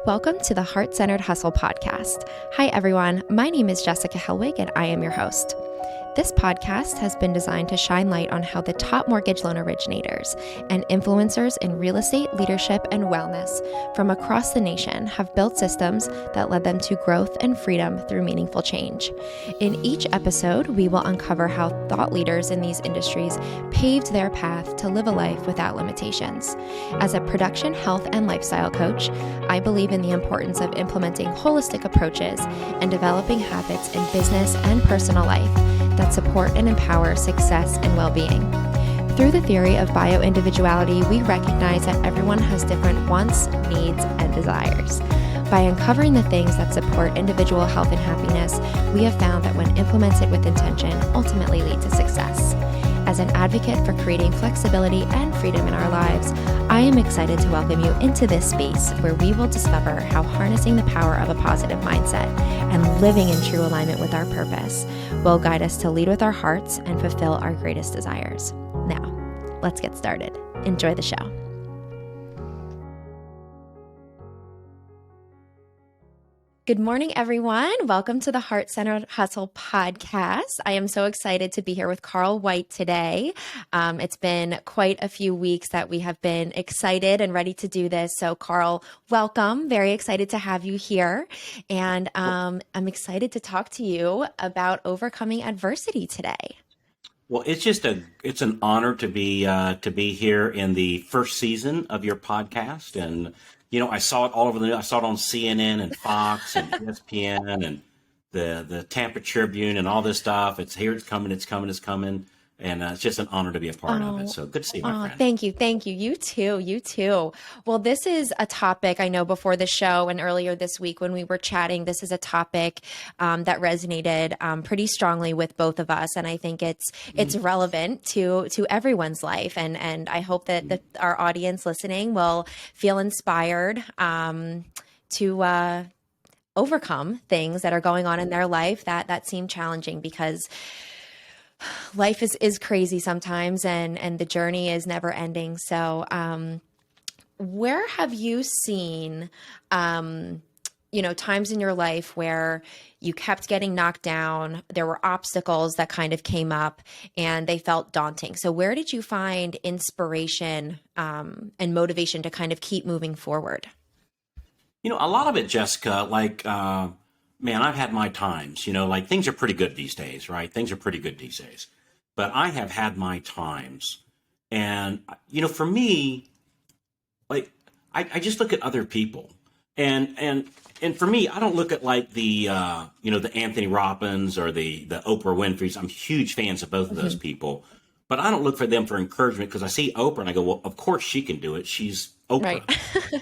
Welcome to the Heart Centered Hustle podcast. Hi, everyone. My name is Jessica Helwig, and I am your host. This podcast has been designed to shine light on how the top mortgage loan originators and influencers in real estate, leadership, and wellness from across the nation have built systems that led them to growth and freedom through meaningful change. In each episode, we will uncover how thought leaders in these industries paved their path to live a life without limitations. As a production, health, and lifestyle coach, I believe in the importance of implementing holistic approaches and developing habits in business and personal life that support and empower success and well-being. Through the theory of bioindividuality, we recognize that everyone has different wants, needs, and desires. By uncovering the things that support individual health and happiness, we have found that when implemented with intention, ultimately lead to success. As an advocate for creating flexibility and freedom in our lives, I am excited to welcome you into this space where we will discover how harnessing the power of a positive mindset and living in true alignment with our purpose will guide us to lead with our hearts and fulfill our greatest desires. Now, let's get started. Enjoy the show. Good morning, everyone. Welcome to the Heart Centered Hustle podcast. I am so excited to be here with Carl White today. It's been quite a few weeks that we have been excited and ready to do this. So Carl, welcome. Very excited to have you here. And I'm excited to talk to you about overcoming adversity today. Well, it's an honor to be here in the first season of your podcast, and I saw it all over I saw it on CNN and Fox and ESPN and the Tampa Tribune and all this stuff. It's here, it's coming, and it's just an honor to be a part of it. So good to see you, my friend. Thank you. You too. Well, this is a topic I know before the show and earlier this week when we were chatting, this is a topic that resonated pretty strongly with both of us. And I think it's relevant to everyone's life. And I hope that our audience listening will feel inspired to overcome things that are going on in their life that seem challenging, because life is crazy sometimes, and the journey is never ending. So where have you seen, times in your life where you kept getting knocked down, there were obstacles that kind of came up and they felt daunting? So where did you find inspiration and motivation to kind of keep moving forward? A lot of it, Jessica, man, I've had my times, things are pretty good these days, right? Things are pretty good these days. But I have had my times. And, for me, I just look at other people. And for me, I don't look at the Anthony Robbins or the Oprah Winfrey's. I'm huge fans of both of those people. But I don't look for them for encouragement, because I see Oprah and I go, well, of course she can do it. She's Oprah,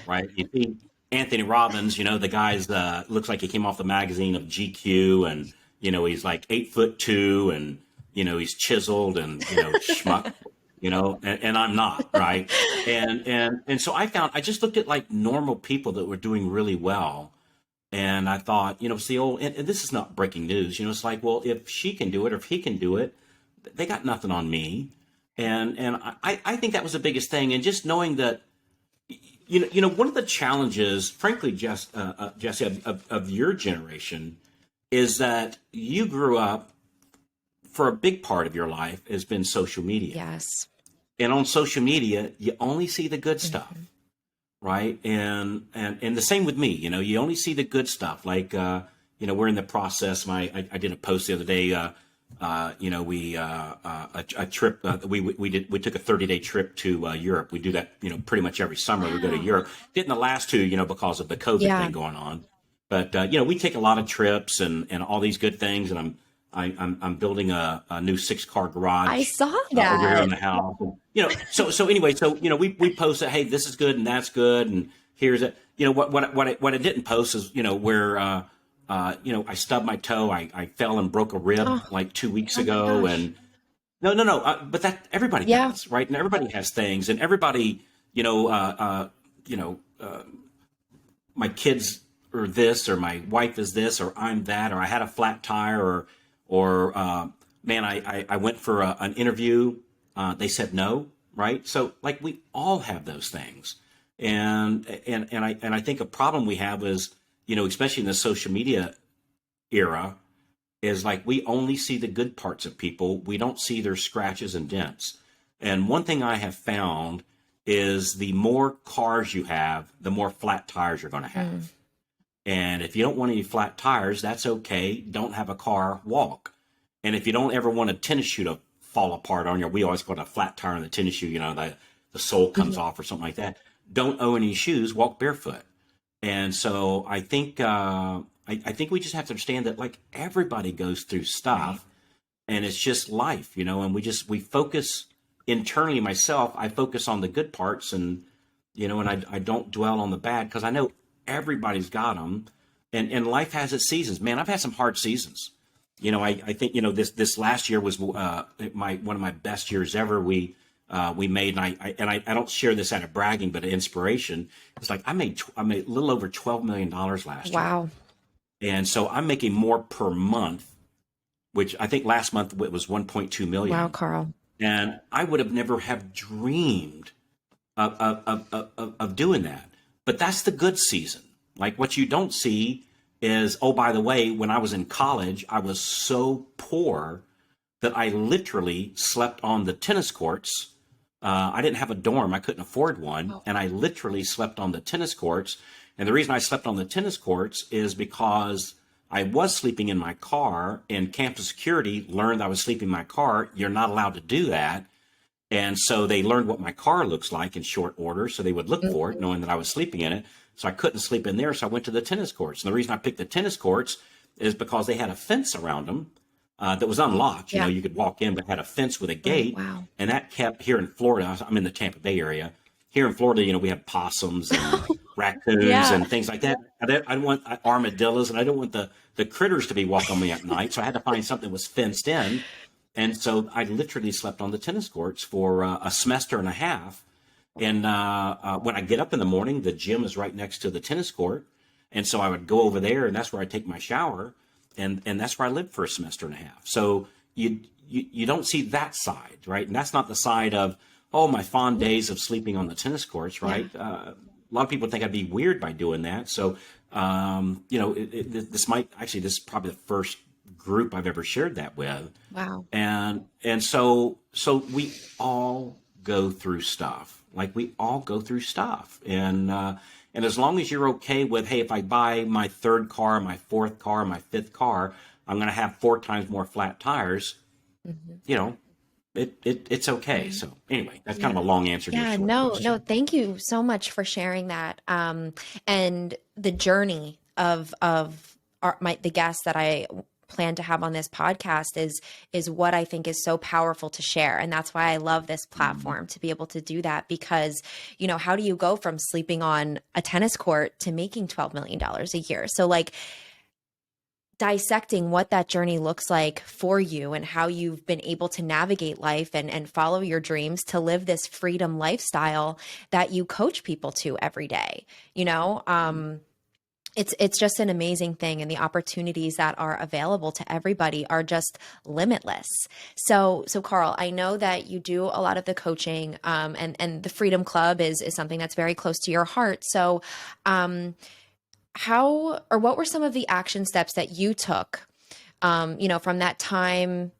right? You see Anthony Robbins, the guy's looks like he came off the magazine of GQ, and he's like 8'2", and he's chiseled and schmuck, and I'm not, right? And so I just looked at normal people that were doing really well, and I thought, it's the old, and this is not breaking news, it's like, well, if she can do it or if he can do it, they got nothing on me, and I think that was the biggest thing, and just knowing that. One of the challenges, frankly, Jesse, of your generation, is that you grew up, for a big part of your life has been social media. Yes. And on social media, you only see the good stuff, right? And the same with me, you only see the good stuff. We're in the process. I did a post the other day. A trip. We took a 30-day trip to Europe. We do that, pretty much every summer. We go to Europe. Didn't the last two, because of the COVID thing going on. But we take a lot of trips and all these good things. And I'm building a new 6-car garage. I saw that over here in the house. And, so anyway, we posted, hey, this is good and that's good, and here's it. What I didn't post is where. I stubbed my toe. I fell and broke a rib 2 weeks ago. And no. But that everybody does, right? And everybody has things, and everybody, my kids are this, or my wife is this, or I'm that, or I had a flat tire, or man, I went for an interview. They said no, right? So we all have those things. And I think a problem we have is, especially in the social media era, is like we only see the good parts of people. We don't see their scratches and dents. And one thing I have found is the more cars you have, the more flat tires you're going to have. And if you don't want any flat tires, that's okay. Don't have a car, walk. And if you don't ever want a tennis shoe to fall apart on you, we always call it a flat tire on the tennis shoe, the sole comes off or something like that. Don't own any shoes, walk barefoot. And so I think I think we just have to understand that like everybody goes through stuff, and it's just life, and we focus internally. Myself, I focus on the good parts, and and I don't dwell on the bad, because I know everybody's got them, and life has its seasons. Man, I've had some hard seasons. I think this last year was one of my best years ever. We made, and I don't share this out of bragging, but inspiration. It's like I made a little over $12 million last year. Wow. And so I'm making more per month, which I think last month it was 1.2 million. Wow, Carl. And I would have never have dreamed of doing that. But that's the good season. Like what you don't see is, oh, by the way, when I was in college, I was so poor that I literally slept on the tennis courts. I didn't have a dorm. I couldn't afford one. And I literally slept on the tennis courts. And the reason I slept on the tennis courts is because I was sleeping in my car, and campus security learned I was sleeping in my car. You're not allowed to do that. And so they learned what my car looks like in short order. So they would look for it, knowing that I was sleeping in it. So I couldn't sleep in there. So I went to the tennis courts. And the reason I picked the tennis courts is because they had a fence around them that was unlocked. You could walk in, but had a fence with a gate. Wow. And that kept, here in Florida, I'm in the Tampa Bay area. Here in Florida, we have possums and raccoons and things like that. I don't want armadillos, and I don't want the critters to be walking on me at night. So I had to find something that was fenced in. And so I literally slept on the tennis courts for a semester and a half. And when I get up in the morning, the gym is right next to the tennis court. And so I would go over there, and that's where I take my shower. And that's where I lived for a semester and a half. So you don't see that side, right? And that's not the side of, oh, my fond days of sleeping on the tennis courts, right? A lot of people think I'd be weird by doing that. So, this is probably the first group I've ever shared that with. Wow. And so we all go through stuff. Like we all go through stuff. And as long as you're okay with, hey, if I buy my third car, my fourth car, my fifth car, I'm going to have 4 times more flat tires, it's okay. So anyway, that's kind of a long answer to your short question. No, thank you so much for sharing that. And the journey of the guests that I plan to have on this podcast is what I think is so powerful to share. And that's why I love this platform, to be able to do that, because, how do you go from sleeping on a tennis court to making $12 million a year? So like, dissecting what that journey looks like for you and how you've been able to navigate life and follow your dreams to live this freedom lifestyle that you coach people to every day. It's just an amazing thing. And the opportunities that are available to everybody are just limitless. So Carl, I know that you do a lot of the coaching, and the Freedom Club is something that's very close to your heart. So, what were some of the action steps that you took, from that time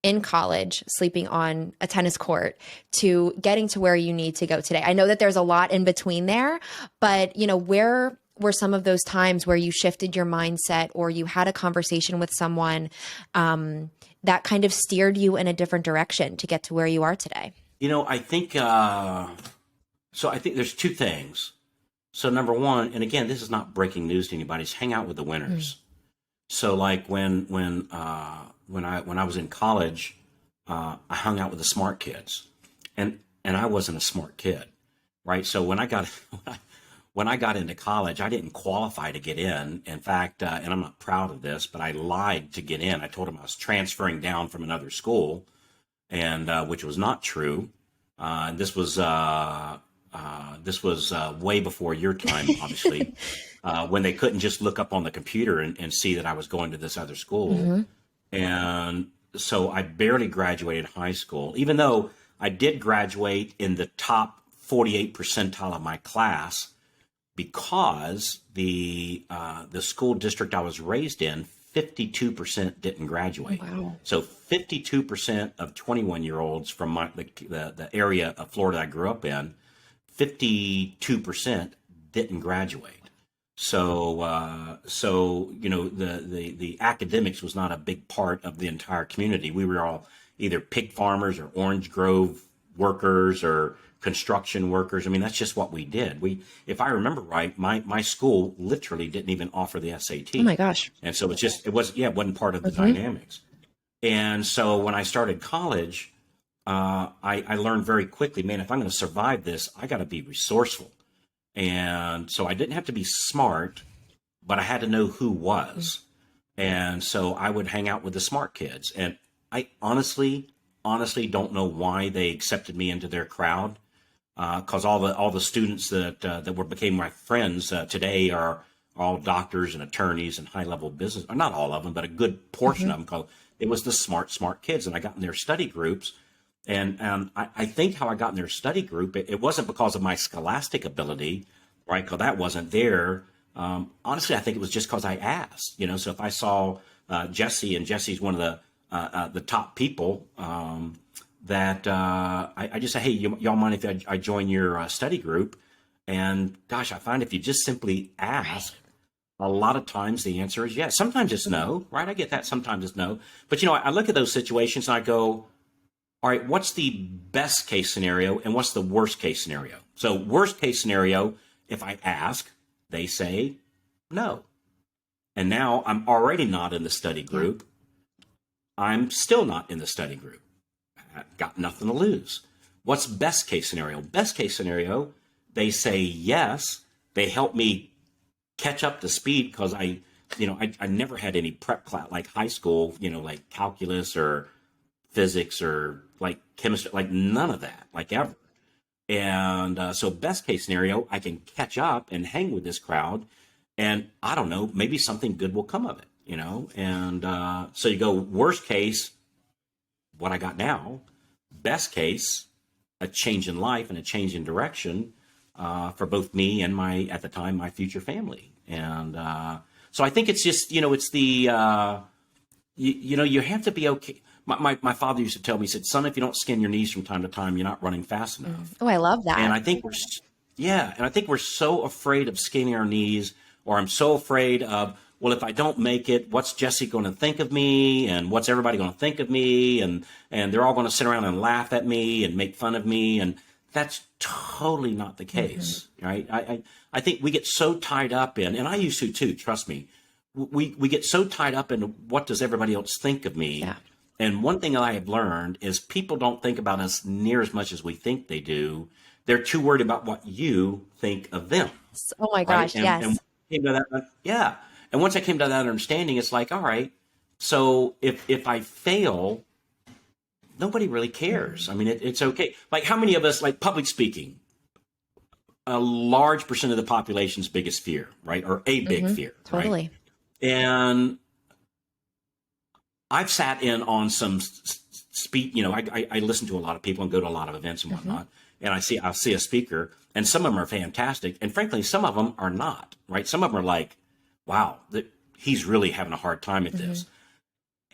in college, sleeping on a tennis court, to getting to where you need to go today? I know that there's a lot in between there, but, where were some of those times where you shifted your mindset, or you had a conversation with someone that kind of steered you in a different direction to get to where you are today? I think, I think there's 2 things. So number one, and again, this is not breaking news to anybody, is hang out with the winners. So like when I was in college, I hung out with the smart kids, and I wasn't a smart kid, right? So when I got into college, I didn't qualify to get in. In fact, and I'm not proud of this, but I lied to get in. I told them I was transferring down from another school, and which was not true. This was way before your time, obviously, when they couldn't just look up on the computer and see that I was going to this other school. And so I barely graduated high school, even though I did graduate in the top 48th percentile of my class because the school district I was raised in, 52% didn't graduate. Wow. So 52% of 21-year-olds from the area of Florida I grew up in, 52% didn't graduate. So the academics was not a big part of the entire community. We were all either pig farmers or orange grove workers or construction workers. I mean, that's just what we did. If I remember right, my school literally didn't even offer the SAT. Oh my gosh. And so it wasn't part of the dynamics. And so when I started college, I learned very quickly, man, if I'm going to survive this, I got to be resourceful. And so I didn't have to be smart, but I had to know who was. And so I would hang out with the smart kids. And I honestly don't know why they accepted me into their crowd. Because all the students that became my friends today are all doctors and attorneys and high level business. Or not all of them, but a good portion of them. Called it was the smart kids, and I got in their study groups. And I think how I got in their study group, it wasn't because of my scholastic ability, right? Because that wasn't there. Honestly, I think it was just because I asked. So if I saw Jesse, and Jesse's one of the top people. That I just say, hey, y'all mind if I join your study group? And gosh, I find if you just simply ask, a lot of times the answer is yes. Sometimes it's no, right? I get that. Sometimes it's no. But, I look at those situations and I go, all right, what's the best case scenario and what's the worst case scenario? So worst case scenario, if I ask, they say no. And now I'm already not in the study group. I'm still not in the study group. I've got nothing to lose. What's best case scenario? Best case scenario, they say yes. They help me catch up to speed because I never had any prep class like high school, like calculus or physics or like chemistry, like none of that, like ever. And so best case scenario, I can catch up and hang with this crowd. And I don't know, maybe something good will come of it, And so you go worst case, what I got now, best case, a change in life and a change in direction for both me and at the time, my future family. And so I think it's just, it's the, you have to be okay. My father used to tell me, he said, son, if you don't skin your knees from time to time, you're not running fast enough. Oh, I love that. And I think we're so afraid of skinning our knees, or I'm so afraid of, well, if I don't make it, what's Jesse going to think of me? And what's everybody going to think of me? And they're all going to sit around and laugh at me and make fun of me. And that's totally not the case, right? I think we get so tied up in, and I used to too, trust me, we get so tied up in what does everybody else think of me? Yeah. And one thing that I have learned is people don't think about us near as much as we think they do. They're too worried about what you think of them. Oh my gosh, right? yes. And once I came to that understanding, it's like, all right, so if I fail, nobody really cares. I mean, it's okay. Like how many of us, like public speaking, a large percent of the population's biggest fear, right? Or a big fear. Totally. Right? And I've sat in on some speak, I listen to a lot of people and go to a lot of events and whatnot. And I'll see a speaker, and some of them are fantastic. And frankly, some of them are not, right? Some of them are like, wow, he's really having a hard time at this.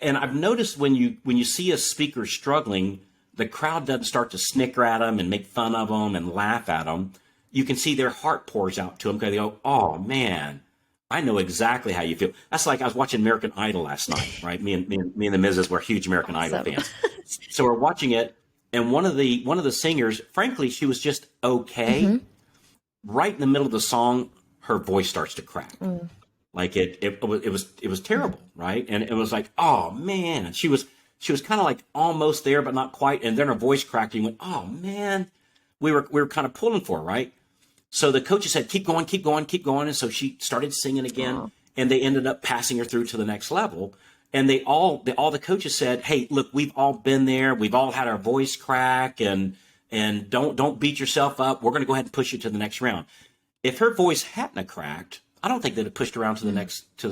And I've noticed when you see a speaker struggling, the crowd doesn't start to snicker at them and make fun of them and laugh at them. You can see their heart pours out to them because they go, oh man, I know exactly how you feel. That's like I was watching American Idol last night, right? Me and the Mrs. were huge American Idol fans. So we're watching it, and one of the singers, frankly, she was just okay. Right in the middle of the song, her voice starts to crack. Like it was terrible, right? And it was like, oh man, she was kind of like almost there, but not quite. And then her voice cracked, and went, oh man, we were kind of pulling for her, right? So the coaches said, keep going, keep going, keep going. And so she started singing again, and they ended up passing her through to the next level. And all the coaches said, hey, look, we've all been there. We've all had our voice crack, and don't beat yourself up. We're going to go ahead and push you to the next round. If her voice hadn't cracked, I don't think they'd have pushed around to the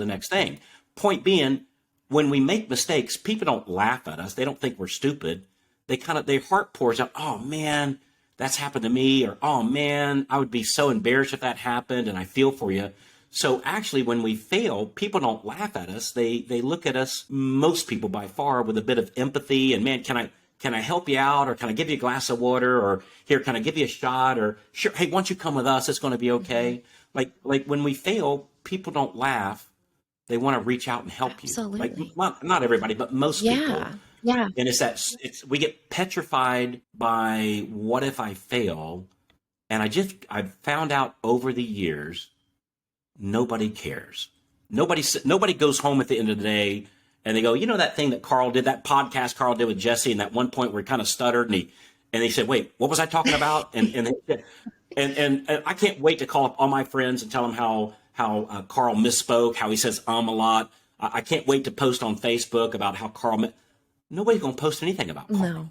next thing. Point being, when we make mistakes, people don't laugh at us. They don't think we're stupid. Their heart pours out. Oh man, that's happened to me, or, oh man, I would be so embarrassed if that happened, and I feel for you. So actually, when we fail, people don't laugh at us. They look at us, most people by far, with a bit of empathy. And man, can I help you out, or can I give you a glass of water, or here, can I give you a shot, or sure, hey, why don't you come with us? It's going to be okay. Like when we fail, people don't laugh. They want to reach out and help you. Absolutely. Like not everybody, but most people. Yeah. And we get petrified by what if I fail? And I've found out over the years, nobody cares. Nobody goes home at the end of the day and they go, you know, that thing that Carl did, that podcast Carl did with Jesse, and that one point where he kind of stuttered and he said, wait, what was I talking about? And I can't wait to call up all my friends and tell them how Carl misspoke, how he says a lot. I can't wait to post on Facebook about how nobody's going to post anything about Carl. No.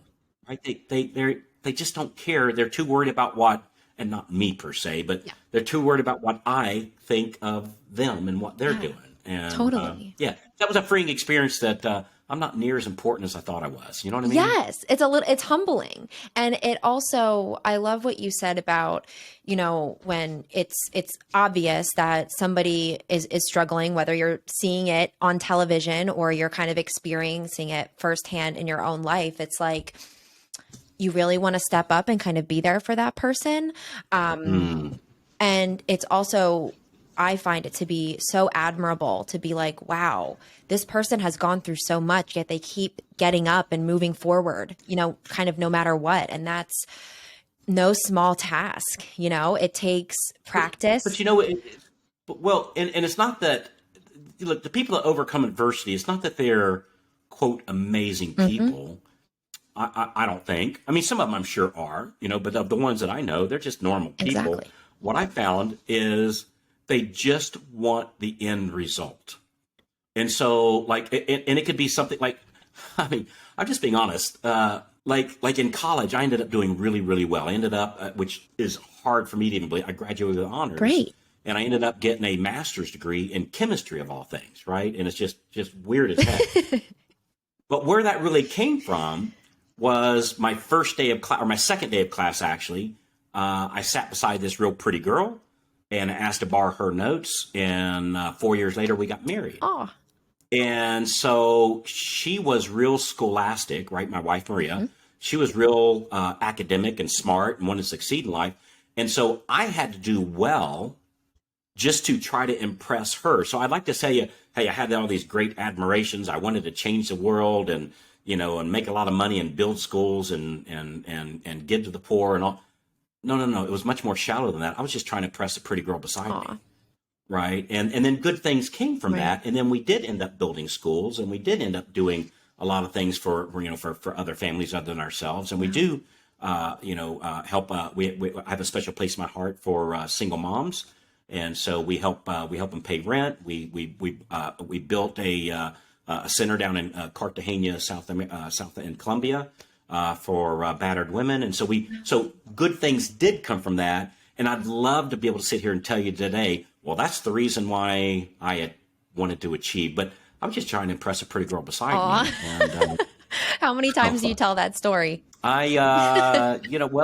Right? They just don't care. They're too worried about what, and not me per se, but they're too worried about what I think of them and what they're doing. And totally. That was a freeing experience that I'm not near as important as I thought I was. You know what I mean? Yes. It's humbling. And it also, I love what you said about, you know, when it's obvious that somebody is struggling, whether you're seeing it on television or you're kind of experiencing it firsthand in your own life. It's like, you really want to step up and kind of be there for that person. And it's also, I find it to be so admirable to be like, wow, this person has gone through so much, yet they keep getting up and moving forward, you know, kind of no matter what. And that's no small task, you know, it takes practice. But you know, and it's not that, look, the people that overcome adversity, it's not that they're, quote, amazing people. I don't think. I mean, some of them I'm sure are, you know, but of the ones that I know, they're just normal people. Exactly. What I found is they just want the end result. And so, like, and it could be something like, I mean, I'm just being honest. Like in college, I ended up doing really, really well. I ended up, which is hard for me to even believe, I graduated with honors. Great. And I ended up getting a master's degree in chemistry of all things, right? And it's just weird as heck. But where that really came from was my first day of class, or my second day of class, actually. I sat beside this real pretty girl and asked to borrow her notes. And 4 years later, we got married. Oh. And so she was real scholastic, right? My wife, Maria. She was real academic and smart and wanted to succeed in life. And so I had to do well just to try to impress her. So I'd like to say, hey, I had all these great admirations. I wanted to change the world and, you know, and make a lot of money and build schools and give to the poor and all. No. It was much more shallow than that. I was just trying to impress a pretty girl beside me. Right. And then good things came from that. And then we did end up building schools, and we did end up doing a lot of things for other families other than ourselves. And we do, help. I have a special place in my heart for single moms. And so we help them pay rent. We built a center down in Cartagena, South in Colombia, for battered women. And so good things did come from that. And I'd love to be able to sit here and tell you today, well, that's the reason why I had wanted to achieve. But I was just trying to impress a pretty girl beside me. And, how many times do you tell that story? Well,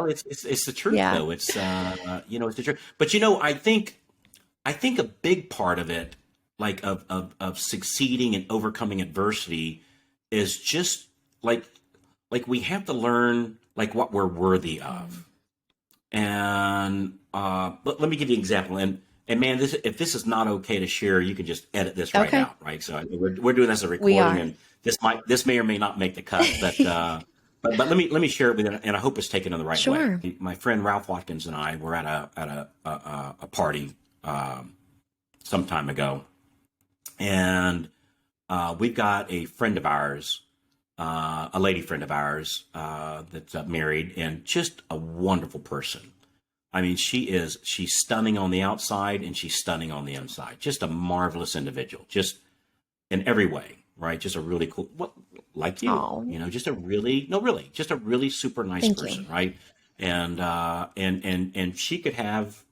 it's the truth, though. It's, it's the truth. But, I think a big part of it, like of succeeding and overcoming adversity, is just like we have to learn like what we're worthy of. And but let me give you an example. And man, if this is not okay to share, you can just edit this right out, right? So we're doing this as a recording, and this may or may not make the cut, but let me share it with you, and I hope it's taken in the right way. My friend Ralph Watkins and I were at a party some time ago, and we've got a friend of ours, a lady friend of ours that's married, and just a wonderful person. I mean, she's stunning on the outside and she's stunning on the inside. Just a marvelous individual, just in every way, right? Just a really cool, like you, Aww. Just a really super nice person, right? And she could have,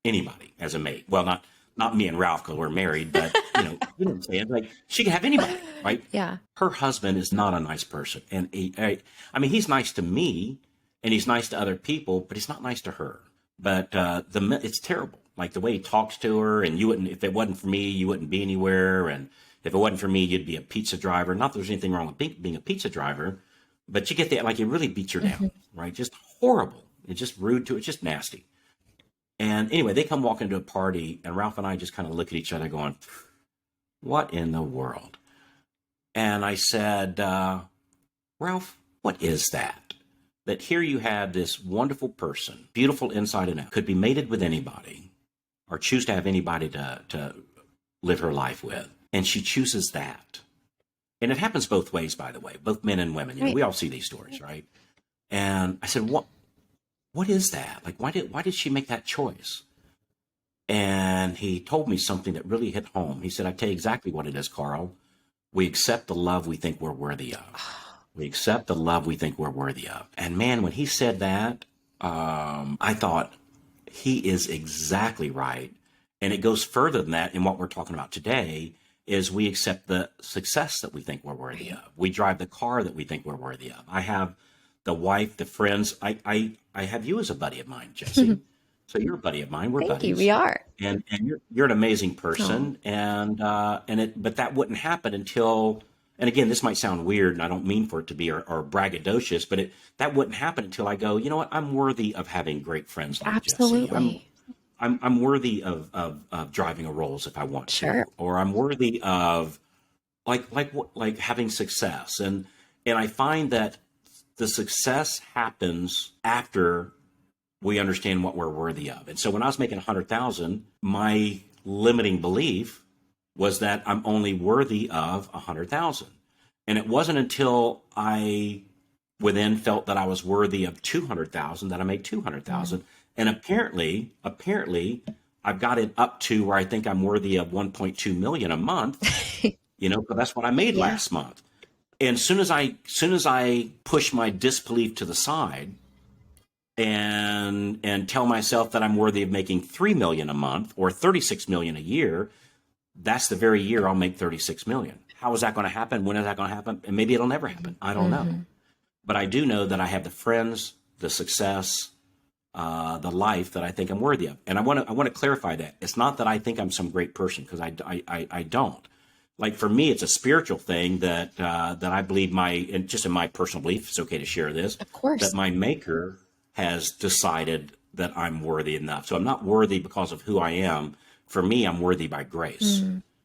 anybody as a mate. Well, not me and Ralph because we're married, but you know what I'm saying? Like she could have anybody, right? Yeah. Her husband is not a nice person. And I mean, he's nice to me. and he's nice to other people, but he's not nice to her. But it's terrible. Like the way he talks to her, and you wouldn't, if it wasn't for me, you wouldn't be anywhere. And if it wasn't for me, you'd be a pizza driver. Not that there's anything wrong with being a pizza driver, but you get that, like, it really beats her down, right? Just horrible. It's just rude to, it's just nasty. And anyway, they come walking into a party, and Ralph and I just kind of look at each other going, what in the world? And I said, Ralph, what is that? That here you have this wonderful person, beautiful inside and out, could be mated with anybody or choose to have anybody to live her life with. And she chooses that. And it happens both ways, by the way, both men and women. You know, we all see these stories, right? And I said, what is that? Like, why did she make that choice? And he told me something that really hit home. He said, I tell you exactly what it is, Carl. We accept the love we think we're worthy of. We accept the love we think we're worthy of. And man, when he said that, I thought, he is exactly right. And it goes further than that in what we're talking about today, is we accept the success that we think we're worthy of. We drive the car that we think we're worthy of. I have the wife, the friends. I have you as a buddy of mine, Jesse. So you're a buddy of mine. We're buddies. Thank you. We are. And you're an amazing person. But that wouldn't happen until, and again, this might sound weird, and I don't mean for it to be or braggadocious, but that wouldn't happen until I go, you know what? I'm worthy of having great friends like Absolutely. Jesse. I'm worthy of driving a Rolls if I want Sure. to, or I'm worthy of like having success. And I find that the success happens after we understand what we're worthy of. And so when I was making 100,000, my limiting belief was that I'm only worthy of 100,000. And it wasn't until I within felt that I was worthy of 200,000 that I made 200,000. And apparently I've got it up to where I think I'm worthy of 1.2 million a month, you know, but that's what I made last month. And soon as I push my disbelief to the side and tell myself that I'm worthy of making 3 million a month or 36 million a year, that's the very year I'll make 36 million. How is that going to happen? When is that going to happen? And maybe it'll never happen. I don't know. But I do know that I have the friends, the success, the life that I think I'm worthy of. And I want to clarify that. It's not that I think I'm some great person, because I don't. Like, for me, it's a spiritual thing that I believe and just in my personal belief, it's okay to share this, of course, that my maker has decided that I'm worthy enough. So I'm not worthy because of who I am. For me, I'm worthy by grace.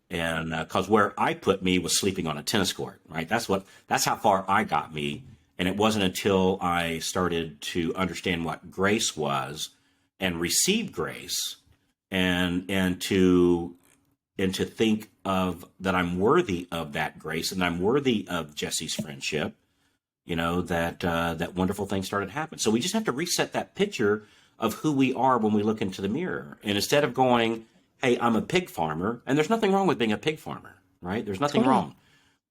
And because where I put me was sleeping on a tennis court, right? That's how far I got me. And it wasn't until I started to understand what grace was and receive grace and to think of that I'm worthy of that grace and I'm worthy of Jesse's friendship, you know, that wonderful thing started happening. So we just have to reset that picture of who we are when we look into the mirror. And instead of going, hey, I'm a pig farmer, and there's nothing wrong with being a pig farmer, right? There's nothing wrong.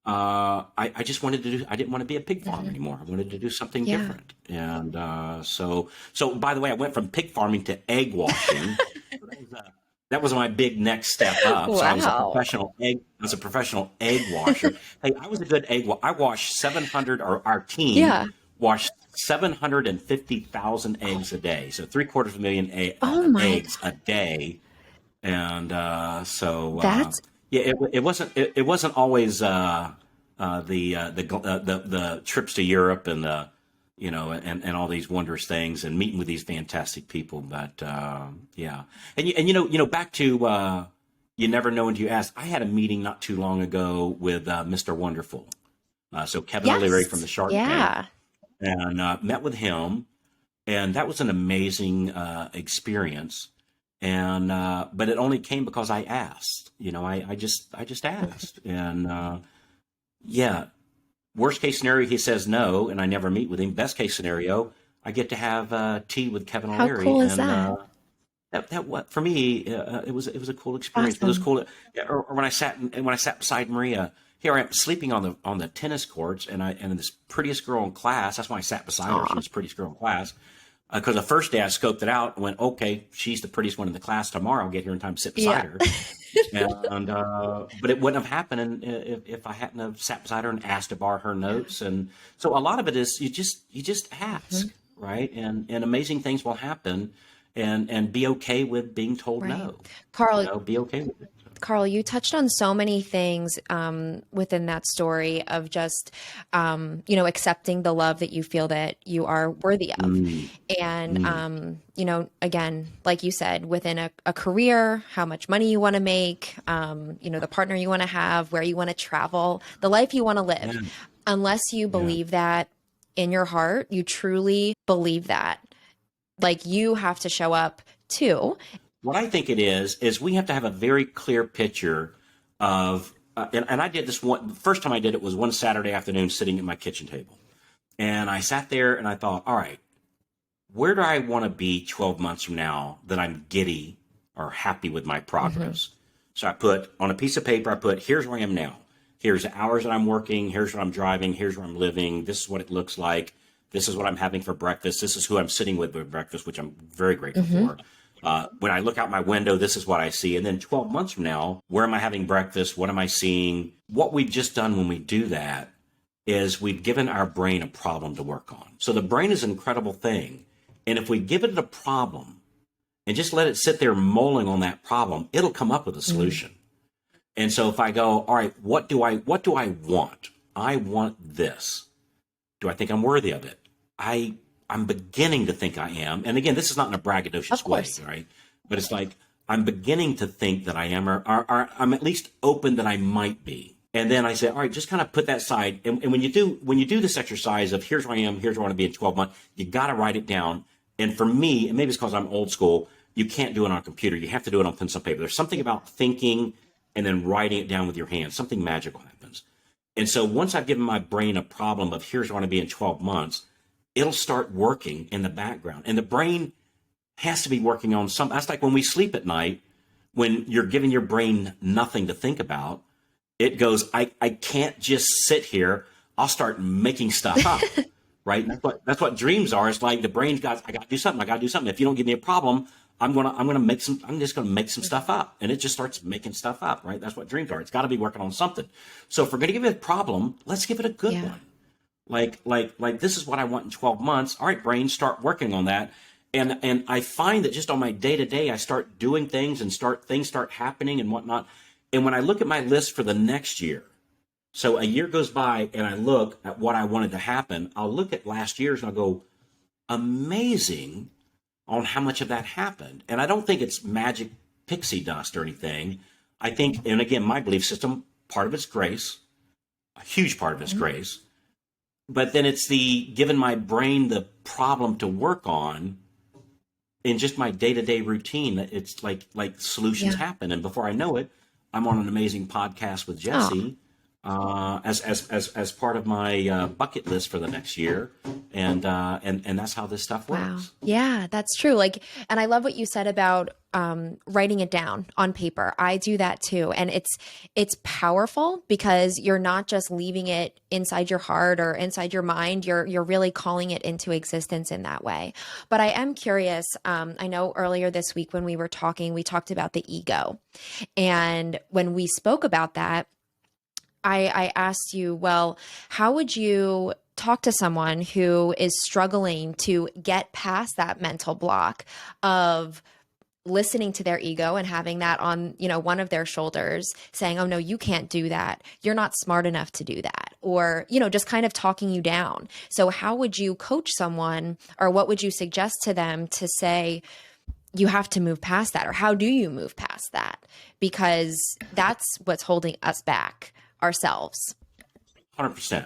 I just wanted to I didn't want to be a pig farmer anymore. I wanted to do something different. And so by the way, I went from pig farming to egg washing. That was my big next step up. Wow. So I was a professional egg washer. Hey, I was a good egg washer. I washed 700, or our team washed 750,000 eggs a day. So 750,000 eggs a day. And so that's it wasn't always the trips to Europe and the, you know, and all these wondrous things and meeting with these fantastic people. But yeah, and you know back to you never know until you ask. I had a meeting not too long ago with Mr. Wonderful, so Kevin O'Leary from the Shark Tank, and met with him, and that was an amazing experience. And but it only came because I asked. You know, I just asked, and worst case scenario, he says no, and I never meet with him. Best case scenario, I get to have tea with Kevin O'Leary. How cool is that? That what for me, it was a cool experience. Awesome. It was cool. Or when I sat beside Maria. Here I am sleeping on the tennis courts, and this prettiest girl in class. That's why I sat beside her. She was the prettiest girl in class. Because the first day I scoped it out and went, okay, she's the prettiest one in the class tomorrow. I'll get here in time to sit beside her. And but it wouldn't have happened if I hadn't have sat beside her and asked to borrow her notes. And so a lot of it is you just ask. right? And amazing things will happen, and be okay with being told Right. no. Carl, Be okay with it. Carl, you touched on so many things within that story of just, accepting the love that you feel that you are worthy of. Mm, And, mm, again, like you said, within a career, how much money you want to make, the partner you want to have, where you want to travel, the life you want to live. yeah, Unless you yeah. believe that in your heart, you truly believe that, like you have to show up too. What I think it is we have to have a very clear picture of, and I did this one, the first time I did it was one Saturday afternoon sitting at my kitchen table. And I sat there and I thought, all right, where do I want to be 12 months from now that I'm giddy or happy with my Hmm. progress? So I put on a piece of paper, I put, here's where I am now. Here's the hours that I'm working. Here's where I'm driving. Here's where I'm living. This is what it looks like. This is what I'm having for breakfast. This is who I'm sitting with for breakfast, which I'm very grateful Hmm. for. When I look out my window, this is what I see. And then 12 months from now, where am I having breakfast? What am I seeing? What we've just done when we do that is we've given our brain a problem to work on. So the brain is an incredible thing. And if we give it a problem and just let it sit there mulling on that problem, it'll come up with a solution. And so if I go, all right, what do I want? I want this. Do I think I'm worthy of it? I'm beginning to think I am. And again, this is not in a Of braggadocious way, course. right? But it's like I'm beginning to think that I am, or I'm at least open that I might be. And then I say, all right, just kind of put that aside. And when you do this exercise of here's where I am, here's where I want to be in 12 months, you got to write it down. And for me, and maybe it's because I'm old school, you can't do it on a computer. You have to do it on pencil and paper. There's something about thinking and then writing it down with your hands. Something magical happens. And so once I've given my brain a problem of here's where I want to be in 12 months, it'll start working in the background. And the brain has to be working on some. That's like when we sleep at night, when you're giving your brain nothing to think about, it goes, I can't just sit here. I'll start making stuff up. Right. That's what dreams are. It's like the brain's got, I gotta do something. I gotta do something. If you don't give me a problem, I'm just gonna make some stuff up. And it just starts making stuff up, right? That's what dreams are. It's gotta be working on something. So if we're gonna give it a problem, let's give it a good Yeah. one. Like this is what I want in 12 months. All right, brain, start working on that. And I find that just on my day to day, I start doing things and things start happening and whatnot. And when I look at my list for the next year, so a year goes by and I look at what I wanted to happen, I'll look at last year's and I'll go, amazing on how much of that happened. And I don't think it's magic pixie dust or anything. I think, and again, my belief system, part of it's grace, a huge part of it's Mhm. grace. But then it's the giving my brain the problem to work on in just my day-to-day routine. It's like solutions Yeah. happen. And before I know it, I'm on an amazing podcast with Oh, Jesse as part of my bucket list for the next year, and that's how this stuff wow. works. Yeah, that's true. Like, and I love what you said about writing it down on paper. I do that too, and it's powerful because you're not just leaving it inside your heart or inside your mind. You're really calling it into existence in that way. But I am curious. I know earlier this week when we were talking, we talked about the ego, and when we spoke about that, I asked you, well, how would you talk to someone who is struggling to get past that mental block of listening to their ego and having that on, one of their shoulders saying, "Oh no, you can't do that. You're not smart enough to do that." Or, just kind of talking you down. So how would you coach someone, or what would you suggest to them to say, you have to move past that? Or how do you move past that? Because that's what's holding us back ourselves. 100%.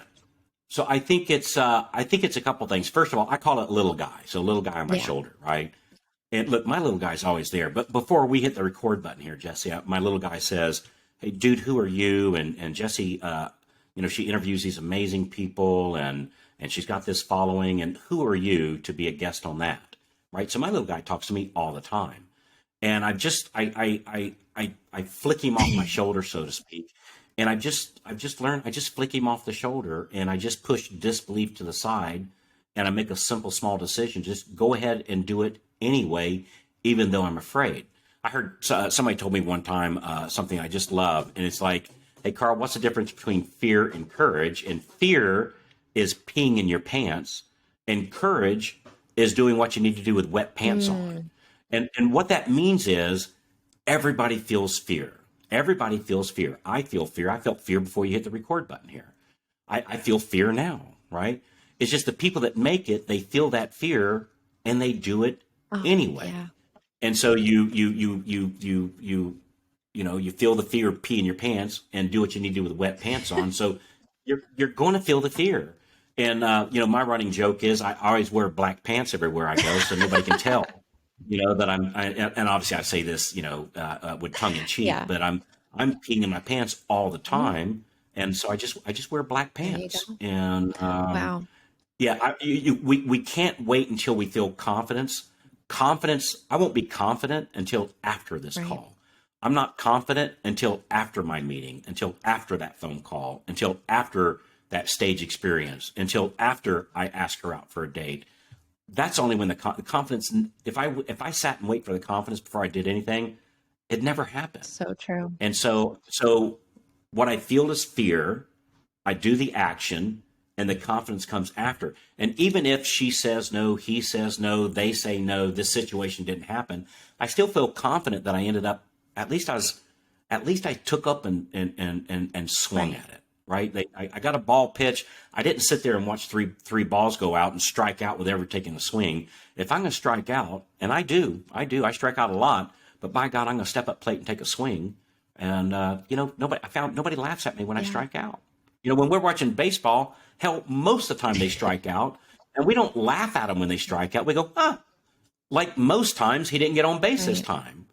So I think it's a couple things. First of all, I call it little guy. So little guy on my Yeah. shoulder, right? And look, my little guy's always there. But before we hit the record button here, Jesse, my little guy says, "Hey, dude, who are you?" And Jesse, she interviews these amazing people, and she's got this following. And who are you to be a guest on that, right? So my little guy talks to me all the time, and I flick him off my shoulder, so to speak. And I've just learned I just flick him off the shoulder, and I just push disbelief to the side, and I make a simple small decision: just go ahead and do it anyway, even though I'm afraid. I heard somebody told me one time something I just love, and it's like, "Hey, Carl, what's the difference between fear and courage?" And fear is peeing in your pants, and courage is doing what you need to do with wet pants on. And what that means is everybody feels fear. Everybody feels fear. I feel fear. I felt fear before you hit the record button here. I feel fear now, right? It's just the people that make it, they feel that fear and they do it anyway. Yeah. And so you feel the fear of pee in your pants and do what you need to do with wet pants on. So you're going to feel the fear. And my running joke is I always wear black pants everywhere I go, so nobody can tell. That and obviously I say this, with tongue in cheek, but I'm peeing in my pants all the time, and so I just wear black pants. And wow. Yeah, we can't wait until we feel confidence. I won't be confident until after this call. I'm not confident until after my meeting, until after that phone call, until after that stage experience, until after I ask her out for a date. That's only when the confidence. If I sat and wait for the confidence before I did anything, it never happened. So true. And so what I feel is fear. I do the action, and the confidence comes after. And even if she says no, he says no, they say no, this situation didn't happen, I still feel confident that I ended up. At least I took up and swung at it. Right? I got a ball pitch. I didn't sit there and watch three balls go out and strike out with ever taking a swing. If I'm going to strike out, and I strike out a lot, but by God, I'm going to step up plate and take a swing. And, nobody laughs at me when I strike out. When we're watching baseball, hell, most of the time they strike out, and we don't laugh at them when they strike out. We go, like most times he didn't get on base this time.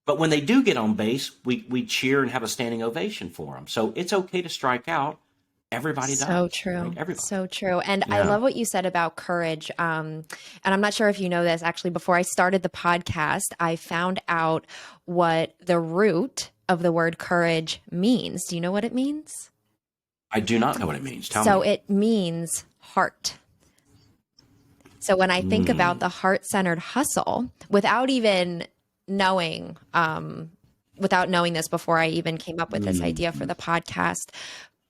But when they do get on base, we cheer and have a standing ovation for them. So it's okay to strike out. Everybody does. So true. Right? Everybody. So true. And I love what you said about courage. And I'm not sure if you know this, actually, before I started the podcast, I found out what the root of the word courage means. Do you know what it means? I do not know what it means. Tell me. So it means heart. So when I think about the heart-centered hustle, without knowing this before I even came up with this idea for the podcast,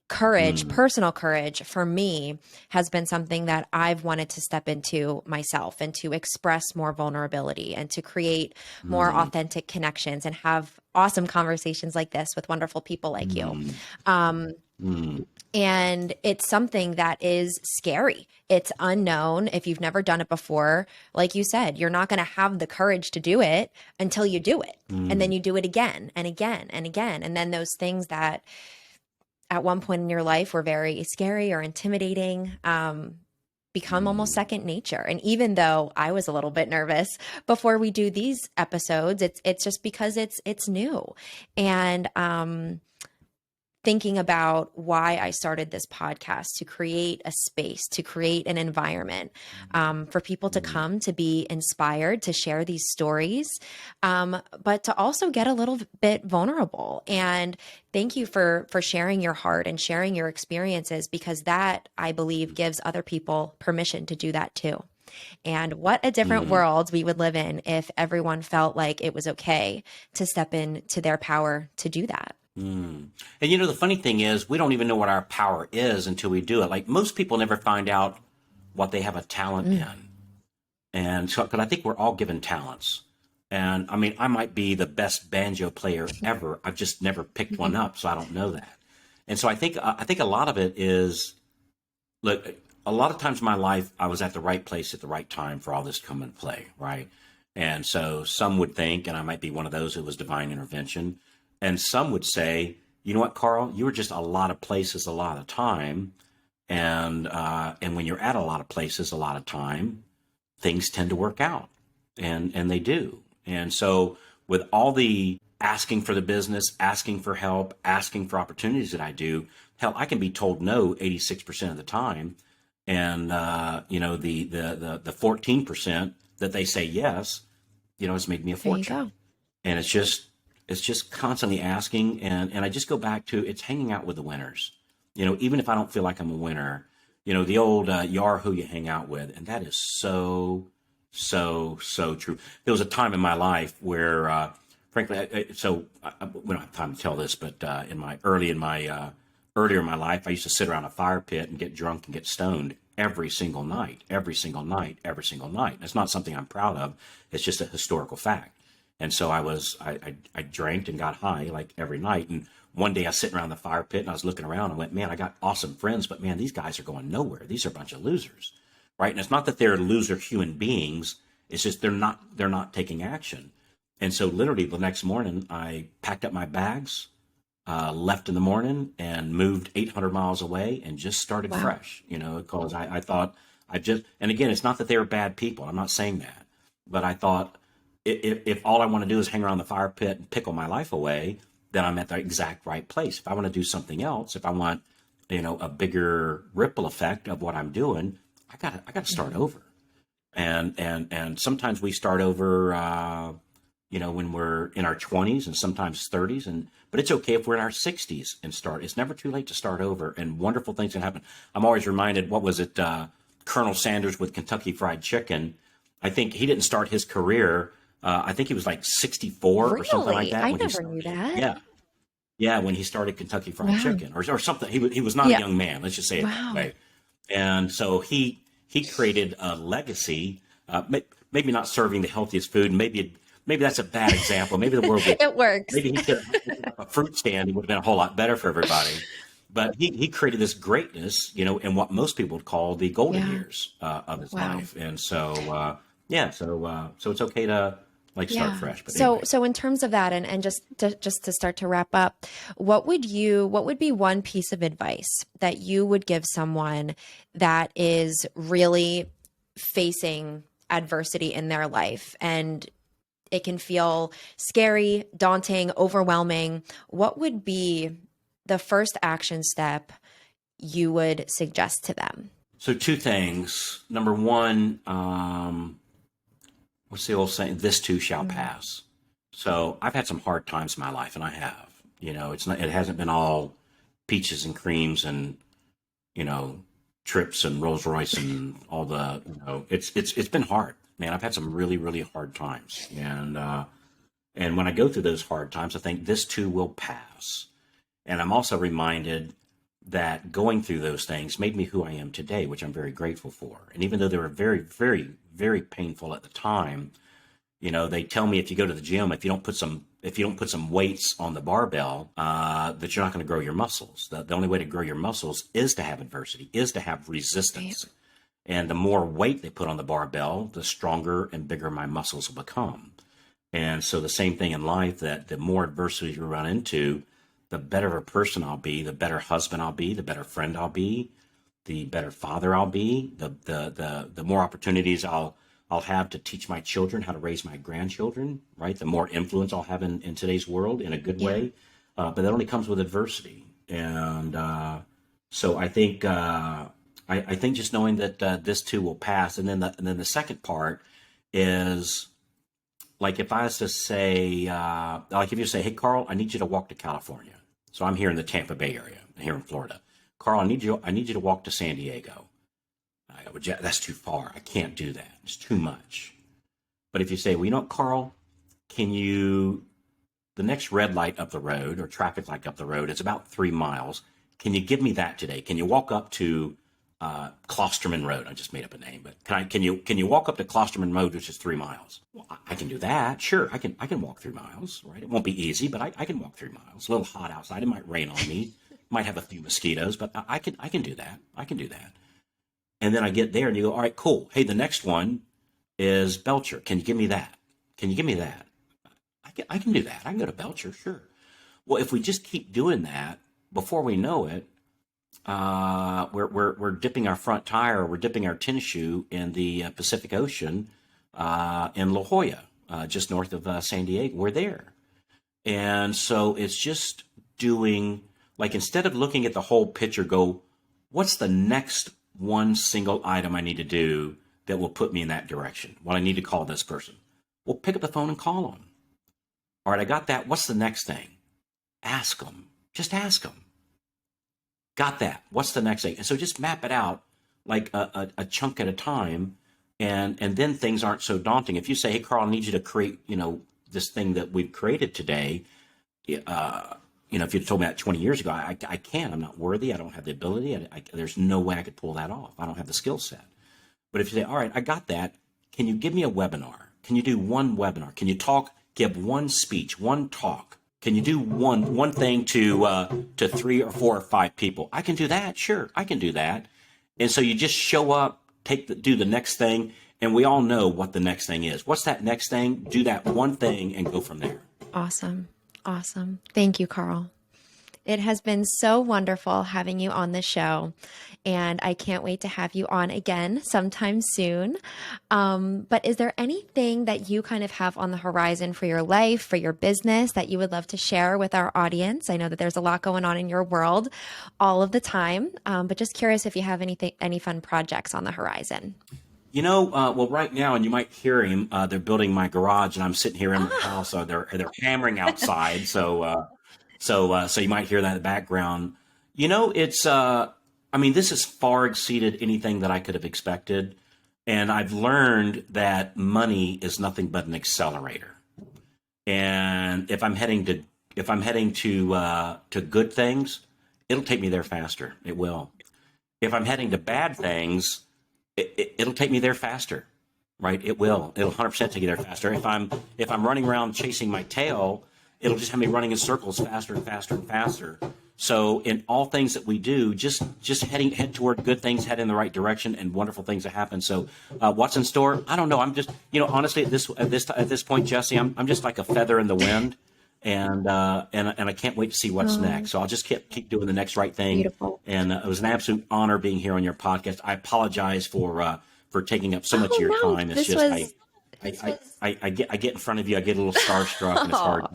courage, personal courage for me has been something that I've wanted to step into myself and to express more vulnerability and to create more authentic connections and have awesome conversations like this with wonderful people like you. And it's something that is scary. It's unknown. If you've never done it before, like you said, you're not going to have the courage to do it until you do it. And then you do it again and again and again. And then those things that at one point in your life were very scary or intimidating become almost second nature. And even though I was a little bit nervous before we do these episodes, it's just because it's new. And thinking about why I started this podcast, to create a space, to create an environment for people to come, to be inspired, to share these stories, but to also get a little bit vulnerable. And thank you for sharing your heart and sharing your experiences, because that, I believe, gives other people permission to do that too. And what a different world we would live in if everyone felt like it was okay to step into their power to do that. And the funny thing is, we don't even know what our power is until we do it. Like, most people never find out what they have a talent in. And so, because I think we're all given talents. And I mean, I might be the best banjo player ever. I've just never picked one up, so I don't know that. And so I think a lot of it is, look, a lot of times in my life, I was at the right place at the right time for all this to come into play, right? And so some would think, and I might be one of those, it was divine intervention. And some would say, you know what, Carl, you were just a lot of places a lot of time. And when you're at a lot of places a lot of time, things tend to work out. And they do. And so with all the asking for the business, asking for help, asking for opportunities that I do, hell, I can be told no 86% of the time. And, the 14% that they say yes, it's made me a fortune. There you go. And it's just constantly asking. And I just go back to, it's hanging out with the winners. Even if I don't feel like I'm a winner, the old you are who you hang out with. And that is so, so, so true. There was a time in my life where, frankly, we don't have time to tell this, but earlier in my life, I used to sit around a fire pit and get drunk and get stoned every single night, every single night, every single night. It's not something I'm proud of. It's just a historical fact. And so I drank and got high like every night. And one day I was sitting around the fire pit and I was looking around and went, man, I got awesome friends, but man, these guys are going nowhere. These are a bunch of losers, right? And it's not that they're loser human beings. It's just they're not taking action. And so literally the next morning I packed up my bags, left in the morning and moved 800 miles away and just started Wow. fresh, because I thought and again, it's not that they were bad people. I'm not saying that, but I thought if all I want to do is hang around the fire pit and pickle my life away, then I'm at the exact right place. If I want to do something else, if I want, a bigger ripple effect of what I'm doing, I got to start over. And sometimes we start over, when we're in our 20s and sometimes 30s, but it's okay if we're in our 60s and start. It's never too late to start over, and wonderful things can happen. I'm always reminded, what was it, Colonel Sanders with Kentucky Fried Chicken? I think he didn't start his career. I think he was like 64 or something like Really? that I when he never knew started. that. Yeah, yeah, when he started Kentucky Fried Wow. Chicken or something. He was not a Yeah. young man. Let's just say it that Wow. way. And so he created a legacy. Maybe not serving the healthiest food. Maybe that's a bad example. Maybe the world would. It works. Maybe he could have opened up a fruit stand. It would have been a whole lot better for everybody. But he created this greatness, in what most people would call the golden Yeah. years of his Wow. life. And so, so it's okay to start Yeah. fresh. But So anyway. so in terms of that, and just to start to wrap up, what would be one piece of advice that you would give someone that is really facing adversity in their life, and it can feel scary, daunting, overwhelming? What would be the first action step you would suggest to them? So two things. Number one, what's the old saying? This too shall pass. So I've had some hard times in my life, and I have. It hasn't been all peaches and creams and trips and Rolls Royce and all the. It's been hard, man. I've had some really really hard times, and when I go through those hard times, I think this too will pass. And I'm also reminded that going through those things made me who I am today, which I'm very grateful for. And even though they were very, very, very painful at the time, they tell me if you go to the gym, if you don't put some weights on the barbell, that you're not going to grow your muscles. The only way to grow your muscles is to have adversity, is to have resistance. Right. And the more weight they put on the barbell, the stronger and bigger my muscles will become. And so the same thing in life, that the more adversity you run into, the better of a person I'll be, the better husband I'll be, the better friend I'll be, the better father I'll be, the more opportunities I'll have to teach my children how to raise my grandchildren, right? The more influence I'll have in today's world in a good way. But that only comes with adversity. And so I think I think just knowing that this too will pass. And then the second part is, like, if I was to say, like if you say, hey, Carl, I need you to walk to California. So I'm here in the Tampa Bay area, here in Florida. Carl, I need you to walk to San Diego. I go, well, that's too far. I can't do that. It's too much. But if you say, well, you know what, Carl, the next red light up the road or traffic light up the road, it's about 3 miles. Can you give me that today? Can you walk up to Klosterman Road? I just made up a name, but can you walk up to Klosterman Road, which is 3 miles? Well, I can do that. Sure, I can walk 3 miles, right? It won't be easy, but I can walk 3 miles. A little hot outside. It might rain on me. Might have a few mosquitoes, but I can do that. I can do that. And then I get there and you go, all right, cool. Hey, the next one is Belcher. Can you give me that? Can you give me that? I can do that. I can go to Belcher, sure. Well, if we just keep doing that, before we know it, we're dipping our front tire, we're dipping our tennis shoe in the Pacific Ocean in La Jolla, just north of San Diego. We're there. And so it's just doing, like, instead of looking at the whole picture, go, what's the next one single item I need to do that will put me in that direction? Well, I need to call this person. Well, pick up the phone and call them. All right, I got that. What's the next thing? Ask them. Just ask them. Got that. What's the next thing? And so just map it out like a chunk at a time. And then things aren't so daunting. If you say, hey, Carl, I need you to create, this thing that we've created today. if you'd told me that 20 years ago, I can't. I'm not worthy. I don't have the ability. There's no way I could pull that off. I don't have the skill set. But if you say, all right, I got that. Can you give me a webinar? Can you do one webinar? Can you give one speech, one talk? Can you do one thing to 3 or 4 or 5 people? I can do that. Sure, I can do that. And so you just show up, do the next thing, and we all know what the next thing is. What's that next thing? Do that one thing and go from there. Awesome. Awesome. Thank you, Carl. It has been so wonderful having you on the show, and I can't wait to have you on again sometime soon. But is there anything that you kind of have on the horizon for your life, for your business, that you would love to share with our audience? I know that there's a lot going on in your world all of the time, but just curious if you have any fun projects on the horizon. Well, right now, and you might hear him, they're building my garage, and I'm sitting here in my house. So they're hammering outside. So you might hear that in the background. This has far exceeded anything that I could have expected. And I've learned that money is nothing but an accelerator. And if I'm heading to good things, it'll take me there faster. It will. If I'm heading to bad things, it'll take me there faster, right? It will. It'll 100% take you there faster. If I'm running around chasing my tail, it'll just have me running in circles faster and faster and faster. So in all things that we do, just head toward good things, head in the right direction, and wonderful things that happen. So what's in store? I don't know. I'm just, honestly, at this point, Jesse, I'm just like a feather in the wind. And I can't wait to see what's next. So I'll just keep doing the next right thing. Beautiful. And it was an absolute honor being here on your podcast. I apologize for taking up so much of your time. It's just I get in front of you, I get a little starstruck, and it's hard.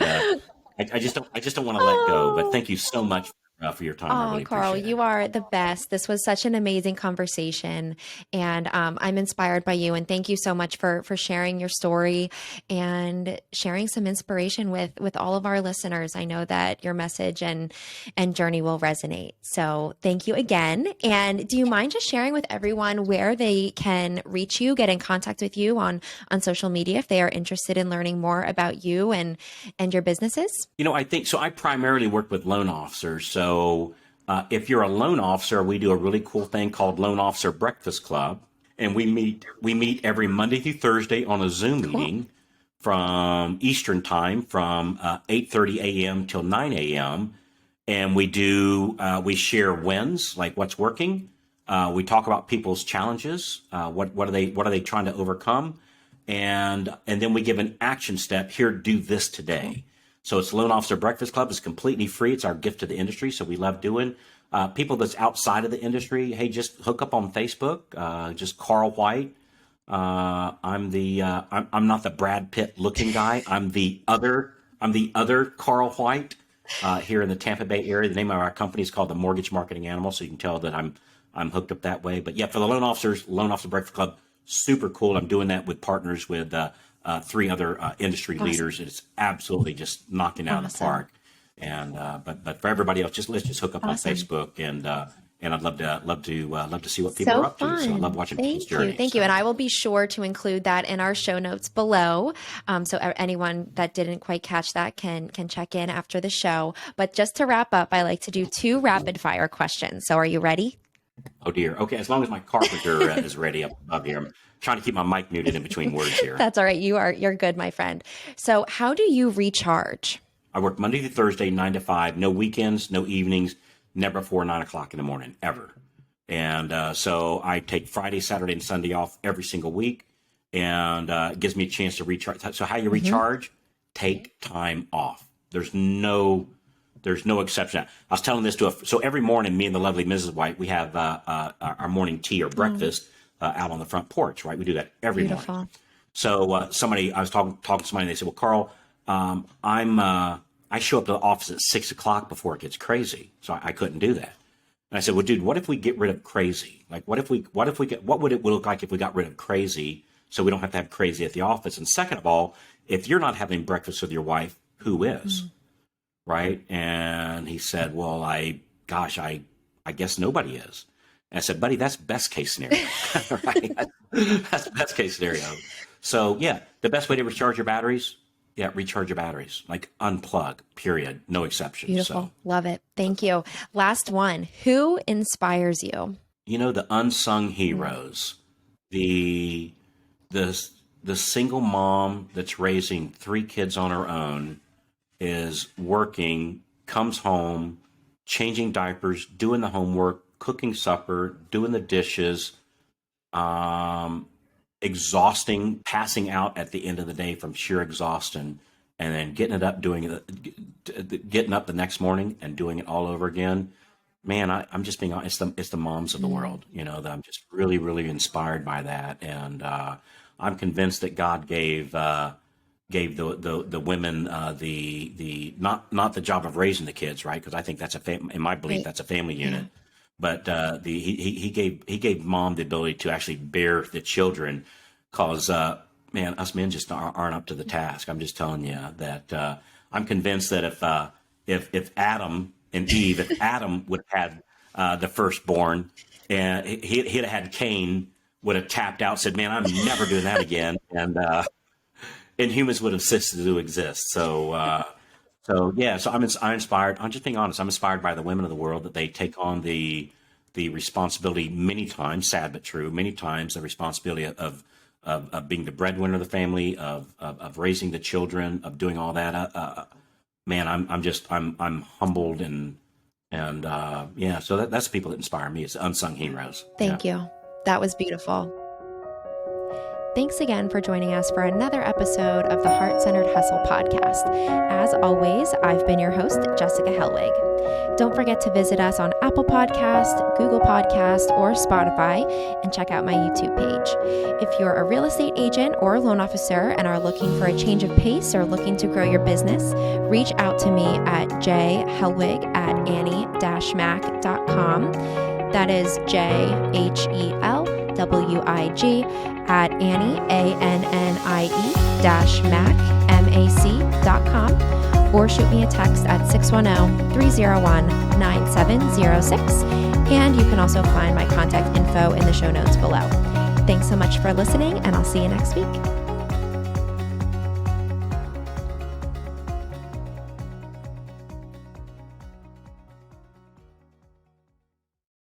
I just don't want to let go. But thank you so much for your time. I really Carl, appreciate it. you are the best. This was such an amazing conversation, and I'm inspired by you. And thank you so much for sharing your story and sharing some inspiration with all of our listeners. I know that your message and journey will resonate. So thank you again. And do you mind just sharing with everyone where they can reach you, get in contact with you on social media if they are interested in learning more about you and your businesses? I think so. I primarily work with loan officers. So if you're a loan officer, we do a really cool thing called Loan Officer Breakfast Club. And we meet every Monday through Thursday on a Zoom meeting from Eastern time from 8:30 a.m. till 9 a.m. And we share wins, like what's working. We talk about people's challenges. What are they trying to overcome? And then we give an action step. Here, do this today. So it's Loan Officer Breakfast Club. It's completely free. It's our gift to the industry. So we love doing people that's outside of the industry. Hey, just hook up on Facebook. Just Carl White. I'm not the Brad Pitt looking guy. I'm the other Carl White here in the Tampa Bay area. The name of our company is called the Mortgage Marketing Animal. So you can tell that I'm hooked up that way. But yeah, for the loan officers, Loan Officer Breakfast Club, super cool. I'm doing that with partners with 3 other industry leaders. It's absolutely just knocking it out of the park. And but for everybody else, let's just hook up on Facebook, and I'd love to see what people are up to. So I love watching people's journeys. Thank you. And I will be sure to include that in our show notes below. So anyone that didn't quite catch that can check in after the show. But just to wrap up, I like to do 2 rapid fire questions. So are you ready? Oh dear. Okay. As long as my carpenter is ready up above here. I'm trying to keep my mic muted in between words here. That's all right. You're good, my friend. So how do you recharge? I work Monday through Thursday, 9 to 5, no weekends, no evenings, never before 9 o'clock in the morning, ever. And so I take Friday, Saturday, and Sunday off every single week, and it gives me a chance to recharge. So how you recharge? Take time off. There's no exception. I was telling this so every morning, me and the lovely Mrs. White, we have our morning tea or breakfast out on the front porch, right? We do that every morning. So I was talking to somebody, and they said, well, Carl, I show up to the office at 6 o'clock before it gets crazy. So I couldn't do that. And I said, well, dude, what if we get rid of crazy? Like, what would it look like if we got rid of crazy so we don't have to have crazy at the office? And second of all, if you're not having breakfast with your wife, who is? Right? And he said, well, I guess nobody is. And I said, buddy, that's best case scenario. Right? That's best case scenario. So yeah, the best way to recharge your batteries, Yeah, recharge your batteries, like unplug, period, no exceptions. Beautiful. So, Love it. Thank you. Last one. Who inspires you? the unsung Mm. heroes, the the the single mom that's raising 3 kids on her own is working, comes home, changing diapers, doing the homework, cooking supper, doing the dishes, um, exhausting, passing out at the end of the day from sheer exhaustion, and then getting up the next morning and doing it all over again. Man, I'm just being honest. It's the moms of the Mm. world, that I'm just really, really inspired by that, and I'm convinced that God gave the women not the job of raising the kids, right? Because I think in my belief Right. that's a family Yeah. unit. But he gave mom the ability to actually bear the children, cause man, us men just aren't up to the task. I'm just telling you that I'm convinced that if Adam and Eve, if Adam would have had the firstborn, and he'd have had Cain, would have tapped out, said, "Man, I'm never doing that again," and humans would have ceased to exist. So yeah, so I'm inspired. I'm just being honest. I'm inspired by the women of the world that they take on the responsibility many times, sad but true, many times the responsibility of being the breadwinner of the family, of raising the children, of doing all that. Man, I'm humbled and yeah. So that's the people that inspire me. It's unsung heroes. Yeah. Thank you. That was beautiful. Thanks again for joining us for another episode of the Heart Centered Hustle podcast. As always, I've been your host, Jessica Hellwig. Don't forget to visit us on Apple Podcast, Google Podcast, or Spotify, and check out my YouTube page. If you're a real estate agent or a loan officer and are looking for a change of pace or looking to grow your business, reach out to me at jhelwig@annie-mac.com. That is JHELWIG at Annie, ANNIE-MAC.com, or shoot me a text at 610-301-9706. And you can also find my contact info in the show notes below. Thanks so much for listening, and I'll see you next week.